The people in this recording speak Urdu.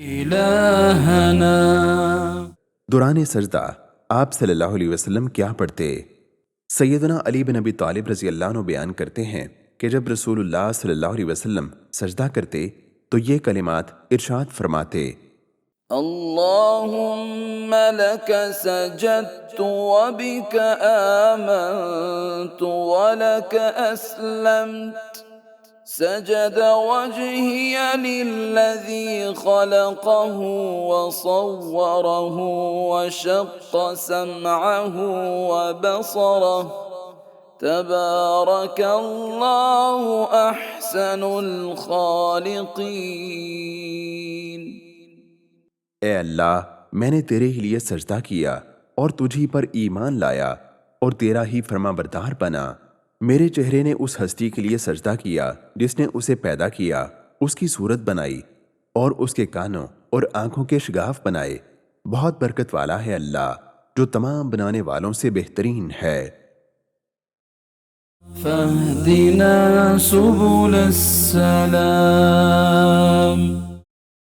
إلهنا. دوران سجدہ آپ صلی اللہ علیہ وسلم کیا پڑھتے؟ سیدنا علی بن ابی طالب رضی اللہ عنہ بیان کرتے ہیں کہ جب رسول اللہ صلی اللہ علیہ وسلم سجدہ کرتے تو یہ کلمات ارشاد فرماتے: اللهم لك سجدت وبك آمنت ولك أسلمت سجد وجهي للذي خلقه وصوره وشق سمعه وبصره تبارك الله أحسن الخالقين. اے اللہ، میں نے تیرے ہی لیے سجدہ کیا اور تجھی پر ایمان لایا اور تیرا ہی فرما بردار بنا۔ میرے چہرے نے اس ہستی کے لیے سجدہ کیا جس نے اسے پیدا کیا، اس کی صورت بنائی اور اس کے کانوں اور آنکھوں کے شگاف بنائے۔ بہت برکت والا ہے اللہ جو تمام بنانے والوں سے بہترین ہے۔ فاهدنا سبل السلام